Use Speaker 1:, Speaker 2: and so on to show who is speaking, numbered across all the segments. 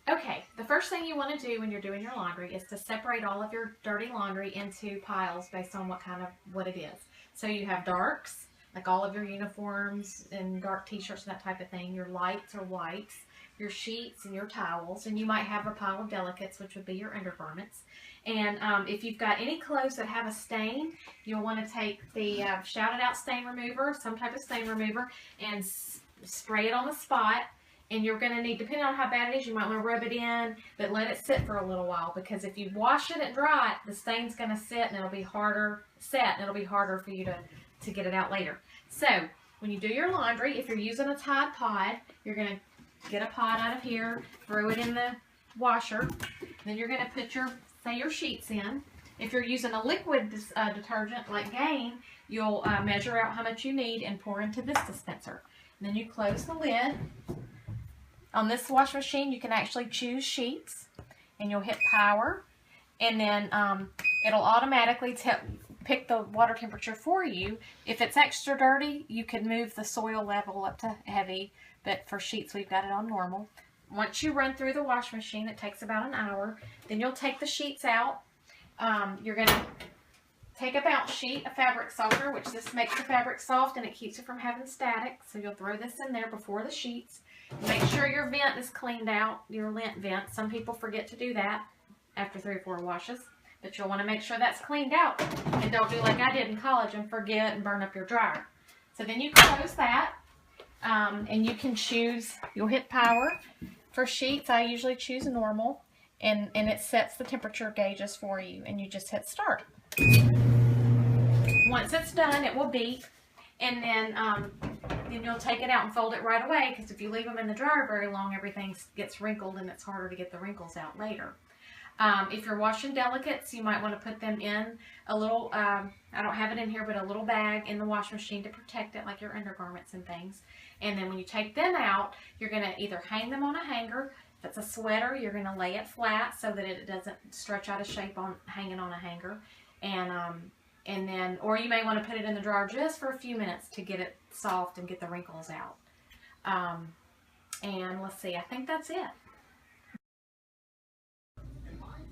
Speaker 1: Okay, the first thing you want to do when you're doing your laundry is to separate all of your dirty laundry into piles based on what it is. So you have darks, like all of your uniforms and dark t-shirts and that type of thing. Your lights or whites, your sheets and your towels, and you might have a pile of delicates, which would be your undergarments. And if you've got any clothes that have a stain, you'll want to take the Shout It Out stain remover, some type of stain remover, and spray it on the spot. And you're going to need, depending on how bad it is, you might want to rub it in, but let it sit for a little while, because if you wash it and dry it, the stain's going to sit and it'll be harder for you to get it out later. So when you do your laundry, if you're using a Tide Pod, you're going to get a pod out of here, throw it in the washer, then you're going to put your sheets in. If you're using a liquid detergent like Gain, you'll measure out how much you need and pour into this dispenser. And then you close the lid. On this wash machine, you can actually choose sheets, and you'll hit power, and then it'll automatically pick the water temperature for you. If it's extra dirty, you can move the soil level up to heavy, but for sheets, we've got it on normal. Once you run through the wash machine, it takes about an hour. Then you'll take the sheets out. You're going to take a bounce sheet, a fabric softener, which this makes the fabric soft and it keeps it from having static. So you'll throw this in there before the sheets. Make sure your vent is cleaned out, your lint vent. Some people forget to do that after 3 or 4 washes, but you'll want to make sure that's cleaned out. And don't do like I did in college and forget and burn up your dryer. So then you close that, and you can choose, you'll hit power. For sheets, I usually choose normal, and it sets the temperature gauges for you, and you just hit start. Once it's done, it will beep, and then you'll take it out and fold it right away, because if you leave them in the dryer very long, everything gets wrinkled and it's harder to get the wrinkles out later. If you're washing delicates, you might want to put them in a little, I don't have it in here, but a little bag in the wash machine to protect it, like your undergarments and things. And then when you take them out, you're going to either hang them on a hanger. If it's a sweater, you're going to lay it flat so that it doesn't stretch out of shape on hanging on a hanger. And then, or you may want to put it in the dryer just for a few minutes to get it soft and get the wrinkles out. And let's see, I think that's it.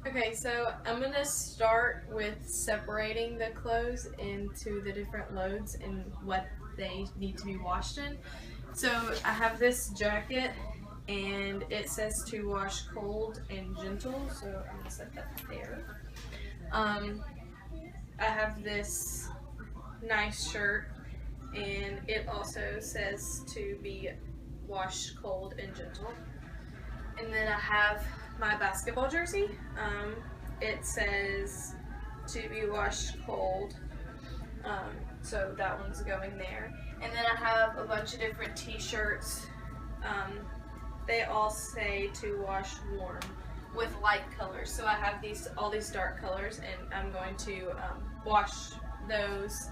Speaker 2: Okay, so I'm going to start with separating the clothes into the different loads and what they need to be washed in. So I have this jacket, and it says to wash cold and gentle, so I'm going to set that there. I have this nice shirt, and it also says to be washed cold and gentle. And then I have my basketball jersey. It says to be washed cold, so that one's going there. And then I have a bunch of different t-shirts. They all say to wash warm with light colors. So I have all these dark colors, and I'm going to wash those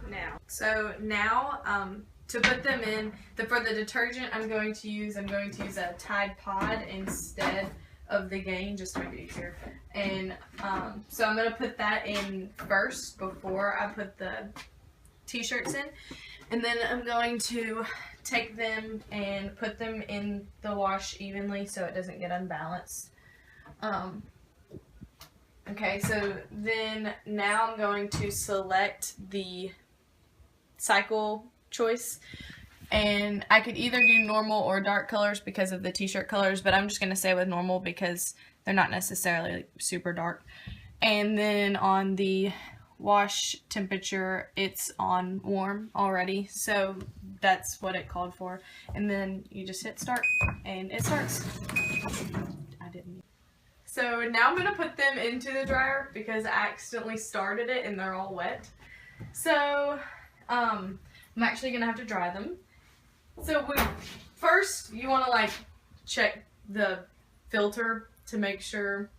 Speaker 2: now. So now to put them in, for the detergent I'm going to use a Tide Pod instead of the Gain, just to make it easier. And so I'm going to put that in first before I put the t-shirts in. And then I'm going to take them and put them in the wash evenly so it doesn't get unbalanced. Okay, so then now I'm going to select the cycle choice, and I could either do normal or dark colors because of the t-shirt colors, but I'm just going to stay with normal because they're not necessarily super dark. And then on the wash temperature, it's on warm already, so that's what it called for. And then you just hit start and it starts. I didn't. So now I'm going to put them into the dryer because I accidentally started it and they're all wet. So I'm actually going to have to dry them. So first you want to check the filter to make sure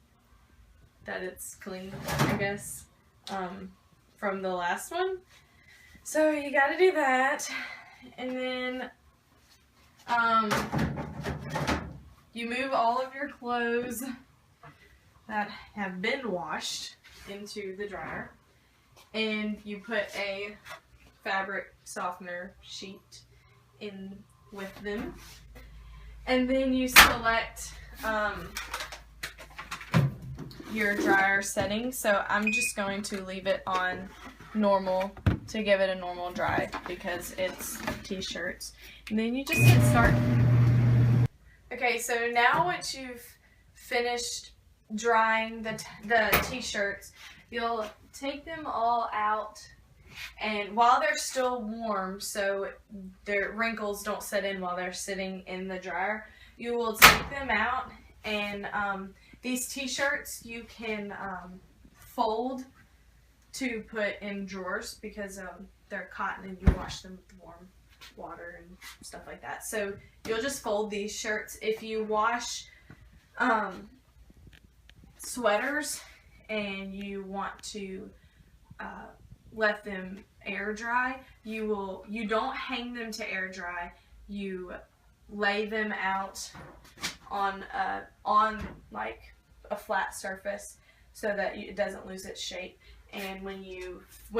Speaker 2: that it's clean, I guess, from the last one. So you got to do that, and then you move all of your clothes that have been washed into the dryer, and you put a fabric softener sheet in with them, and then you select your dryer setting. So I'm just going to leave it on normal to give it a normal dry because it's t-shirts. And then you just hit start. Okay, so now once you've finished drying the t-shirts, you'll take them all out, and while they're still warm, so their wrinkles don't set in while they're sitting in the dryer, you will take them out, and these t-shirts you can fold to put in drawers because they're cotton and you wash them with warm water and stuff like that. So you'll just fold these shirts. If you wash sweaters and you want to let them air dry, you don't hang them to air dry. You lay them out on like a flat surface so that it doesn't lose its shape. And when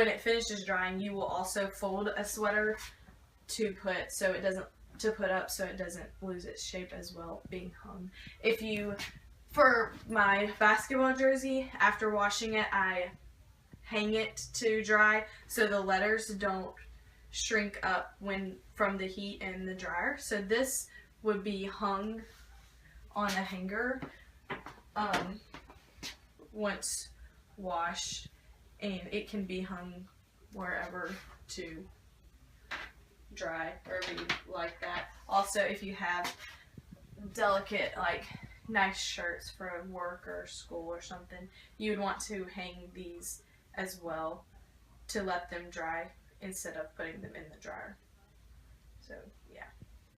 Speaker 2: it finishes drying, you will also fold a sweater to put up so it doesn't lose its shape as well being hung. For my basketball jersey, after washing it, I hang it to dry so the letters don't shrink up from the heat in the dryer. So this would be hung on a hanger once washed, and it can be hung wherever to dry or be like that. Also, if you have delicate, like nice shirts for work or school or something, you would want to hang these as well to let them dry instead of putting them in the dryer. So